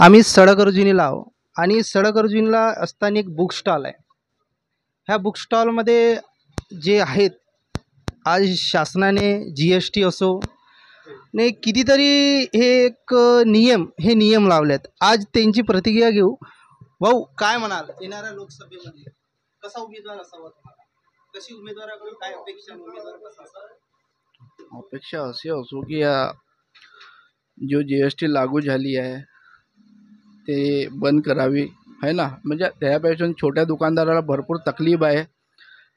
आम्ही सडक अर्जुनीला आहो आणि सडक अर्जुनीला असताना एक बुक स्टॉल आहे. ह्या बुक स्टॉलमध्ये जे आहेत, आज शासनाने जी.एस.टी असो ने कितीतरी हे एक नियम लावलेत. आज त्यांची प्रतिक्रिया घेऊ. भाऊ, काय म्हणाल येणाऱ्या लोकसभेमध्ये कसा उमेदवार असावा तुम्हाला? कशी उमेदवाराकडून काय अपेक्षा, उमेदवार कसा असावा? अपेक्षा अशी असो की जो जी.एस.टी लागू झाली आहे ते बंद करावी आहे ना. म्हणजे त्यापासून छोट्या दुकानदाराला भरपूर तकलीफ आहे.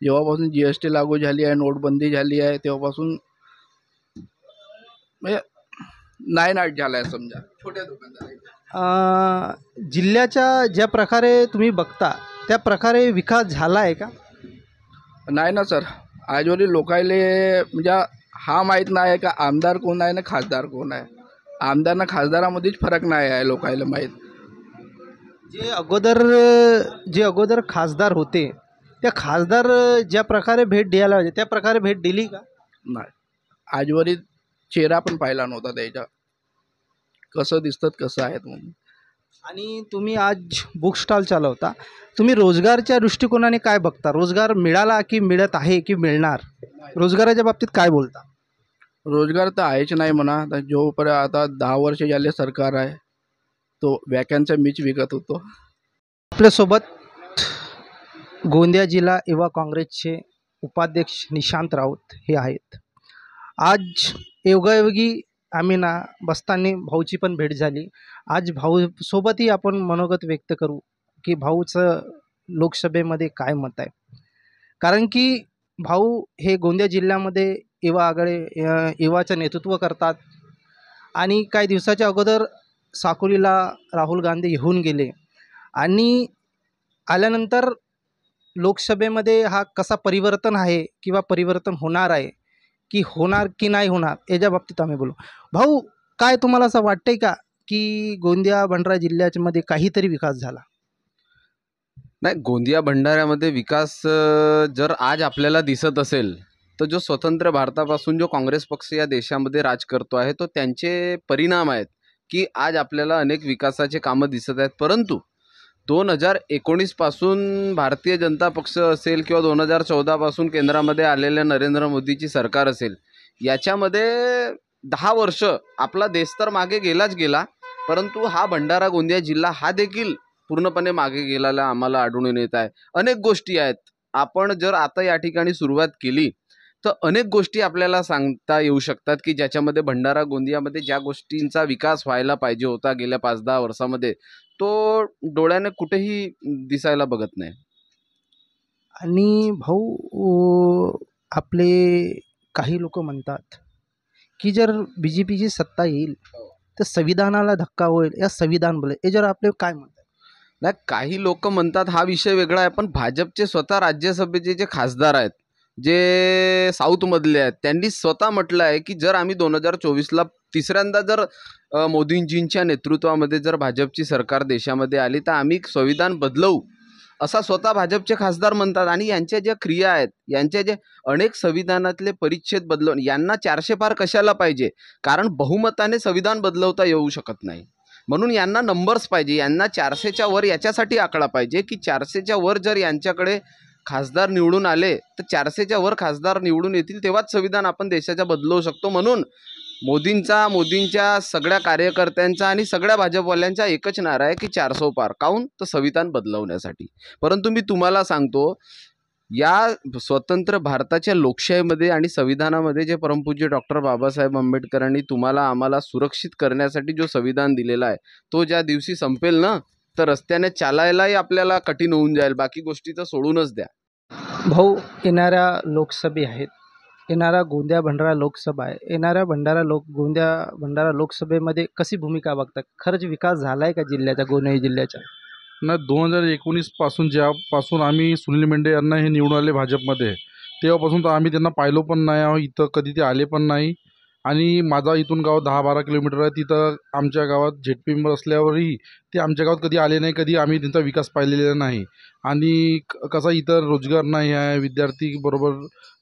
जेव्हापासून जी.एस.टी लागू झाली आहे, नोटबंदी झाली आहे, तेव्हापासून म्हणजे नायनाट झाला आहे समजा छोट्या दुकानदाराला. जिल्ह्याच्या ज्या प्रकारे तुम्ही बघता त्या प्रकारे विकास झाला आहे का? नाही ना सर. आजवरी लोकायले म्हणजे हा माहीत नाही का आमदार कोण आहे ना खासदार कोण आहे. आमदार ना खासदारामध्येच फरक नाही आहे लोकायला माहीत. जे अगोदर खासदार होते त्या खासदार ज्या प्रकारे भेट द्यायला पाहिजे त्या प्रकारे भेट दिली का? नाही. आजवरी चेहरा पण पाहिला नव्हता त्याचा, कसं दिसतात कसं आहेत म्हणून. आणि तुम्ही आज बुक स्टॉल चालवता, तुम्ही रोजगारच्या दृष्टिकोनाने काय बघता? रोजगार मिळाला की मिळत आहे की मिळणार? रोजगाराच्या बाबतीत काय बोलता? रोजगार तर आहेच नाही म्हणा. आता जोपर्यंत आता 10 वर्ष झाले सरकार आहे तो वॅकन्सी मीच विकत होतो. आपल्यासोबत गोंदिया जिल्हा युवा काँग्रेसचे उपाध्यक्ष निशांत राऊत हे आहेत. आज योगायोगी आम्ही ना बसताना भाऊची पण भेट झाली. आज भाऊसोबतही आपण मनोगत व्यक्त करू की भाऊचं लोकसभेमध्ये काय मत आहे. कारण की भाऊ हे गोंदिया जिल्ह्यामध्ये युवाचं नेतृत्व करतात आणि काही दिवसाच्या अगोदर साकोलीला राहुल गांधी येऊन गेले आणि आल्यानंतर लोकसभेमध्ये हा कसा परिवर्तन आहे किंवा परिवर्तन होणार आहे की नाही होणार याच्या बाबतीत आम्ही बोलू. भाऊ, काय तुम्हाला असं वाटतंय का की गोंदिया भंडारा जिल्ह्यामध्ये काहीतरी विकास झाला? नाही, गोंदिया भंडाऱ्यामध्ये विकास जर आज आपल्याला दिसत असेल तर जो स्वतंत्र भारतापासून जो काँग्रेस पक्ष या देशामध्ये राज करतो आहे तो त्यांचे परिणाम आहेत की आज आपल्याला अनेक विकासाचे कामं दिसत आहेत. परंतु 2019 पासून भारतीय जनता पक्ष असेल किंवा 2014 पासून केंद्रामध्ये आलेल्या नरेंद्र मोदीची सरकार असेल, याच्यामध्ये 10 वर्ष आपला देश तर मागे गेलाच गेला, परंतु हा भंडारा गोंदिया जिल्हा हा देखील पूर्णपणे मागे गेलेला आम्हाला आढळून येत आहे. अनेक गोष्टी आहेत. आपण जर आता या ठिकाणी सुरुवात केली तर अनेक गोष्टी आपल्याला सांगता येऊ शकतात की ज्याच्यामध्ये भंडारा गोंदियामध्ये ज्या गोष्टींचा विकास व्हायला पाहिजे होता गेल्या 5-10 वर्षामध्ये तो डोळ्याने कुठेही दिसायला बघत नाही. आणि भाऊ, आपले काही लोक म्हणतात की जर BJPची सत्ता येईल तर संविधानाला धक्का होईल. या संविधान बोले याच्यावर आपले काय म्हणतात? नाही, काही लोक म्हणतात हा विषय वेगळा आहे, पण भाजपचे स्वतः राज्यसभेचे जे खासदार आहेत जे साऊथमधले आहेत त्यांनी स्वतः म्हटलं आहे की जर आम्ही 2024ला तिसऱ्यांदा जर मोदींजींच्या नेतृत्वामध्ये जर भाजपची सरकार देशामध्ये आली तर आम्ही संविधान बदलवू, असा स्वतः भाजपचे खासदार म्हणतात. आणि यांच्या ज्या क्रिया आहेत, यांच्या जे अनेक संविधानातले परिच्छेद बदलवून यांना 400 पार कशाला पाहिजे? कारण बहुमताने संविधान बदलवता येऊ शकत नाही. म्हणून यांना नंबर्स पाहिजे, यांना 400च्या वर याच्यासाठी आकडा पाहिजे की 400च्या वर जर यांच्याकडे खासदार निवडून आले तर 400च्या वर खासदार निवडून येतील तेव्हाच संविधान आपण देशाच्या बदलवू शकतो. म्हणून मोदींच्या सगळ्या कार्यकर्त्यांचा आणि सगळ्या भाजपवाल्यांचा एकच नारा आहे की 400 पार. काहून? तर संविधान बदलवण्यासाठी. परंतु मी तुम्हाला सांगतो, या स्वतंत्र भारताच्या लोकशाहीमध्ये आणि संविधानामध्ये जे परमपूज्य डॉक्टर बाबासाहेब आंबेडकरांनी तुम्हाला आम्हाला सुरक्षित करण्यासाठी जो संविधान दिलेला आहे तो ज्या दिवशी संपेल ना तर रस्त्याने चालायलाही आपल्याला कठीण होऊन जाईल. बाकी गोष्टी तर सोडूनच द्या. भाऊ, येणाऱ्या लोकसभा आहेत, येणारा गोंदिया भंडारा लोकसभा आहे. येणाऱ्या गोंदिया भंडारा लोकसभेमध्ये कशी भूमिका बघतात? खरंच विकास झाला आहे का जिल्ह्याचा, गोंदिया जिल्ह्याचा? ना 2019 पासून ज्यापासून आम्ही सुनील मेंढे यांना हे निवडून आले भाजपमध्ये, तेव्हापासून तर आम्ही त्यांना पाहिलो पण नाही आहो. इथं कधी ते आले पण नाही. आणि माझा इथून गाव 10-12 किलोमीटर आहे. तिथं आमच्या गावात झेडपी मेंबर असल्यावरही ते आमच्या गावात कधी आले नाही. कधी आम्ही त्यांचा विकास पाहिलेला नाही. आणि कसा इथं रोजगार नाही आहे,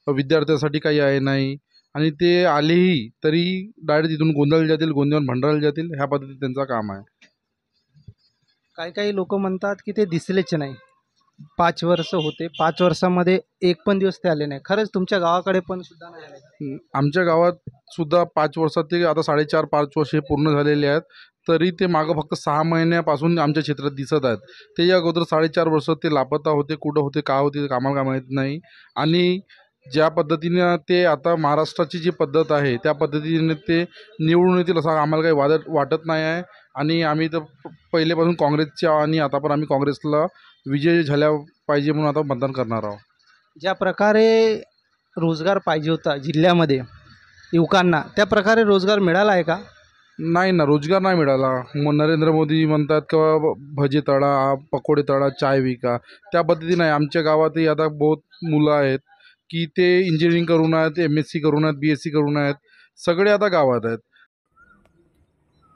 विद्यार्थ्यासाठी काही आहे नाही. आणि ते आलेही तरी डायरेक्ट इथून गोंदियाला जातील, गोंदियाहून भंडाराला जातील, ह्या पद्धतीत त्यांचं काम आहे. काही काही लोक म्हणतात की ते दिसलेच नाही. 5 वर्ष होते, 5 वर्षामध्ये एक पण दिवस ते आले नाही. खरंच तुमच्या गावाकडे पण सुद्धा नाही आले का? आमच्या गावात सुद्धा 5 वर्षात ते आता 4.5-5 वर्षे पूर्ण झालेले आहेत. तरी ते मागं फक्त 6 महिन्यापासून आमच्या क्षेत्रात दिसत आहेत. ते या अगोदर 4.5 वर्ष ते लापता होते. कुठं होते, का होते, ते आम्हाला काय माहीत नाही. आणि ज्या पद्धतीनं ते आता महाराष्ट्राची जी पद्धत आहे त्या पद्धतीने ते निवडून येतील असं आम्हाला काही वाटत नाही आहे. आणि आम्ही तर पहिलेपासून काँग्रेसच्या आणि आता पण आम्ही काँग्रेसला विजय झाल्या पाहिजे म्हणून आता मतदान करणार आहोत. ज्या प्रकारे रोजगार पाहिजे होता जिल्ह्यामध्ये युवकांना, त्या प्रकारे रोजगार मिळाला आहे का? नाही ना, रोजगार नाही मिळाला. मग नरेंद्र मोदी म्हणतात का भजे तळा, पकोडे तळा, चाय विका, त्या पद्धतीने आहे. आमच्या गावातही आता बहुत मुलं आहेत की ते इंजिनिअरिंग करून आहेत, MSc करून आहेत, BSc करून आहेत, सगळे आता गावात आहेत.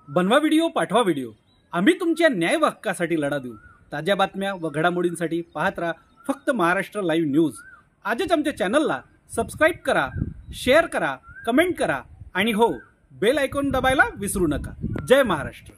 बनवा व्हिडिओ, पाठवा व्हिडिओ, आम्ही तुमच्या न्याय हक्कासाठी लढा देऊ. ताज्या बातम्या व घडामोडींसाठी पाहत राहा फक्त महाराष्ट्र लाईव्ह न्यूज. आजच आमच्या चॅनलला सबस्क्राईब करा, शेअर करा, कमेंट करा आणि हो, बेल आयकॉन दबायला विसरू नका. जय महाराष्ट्र.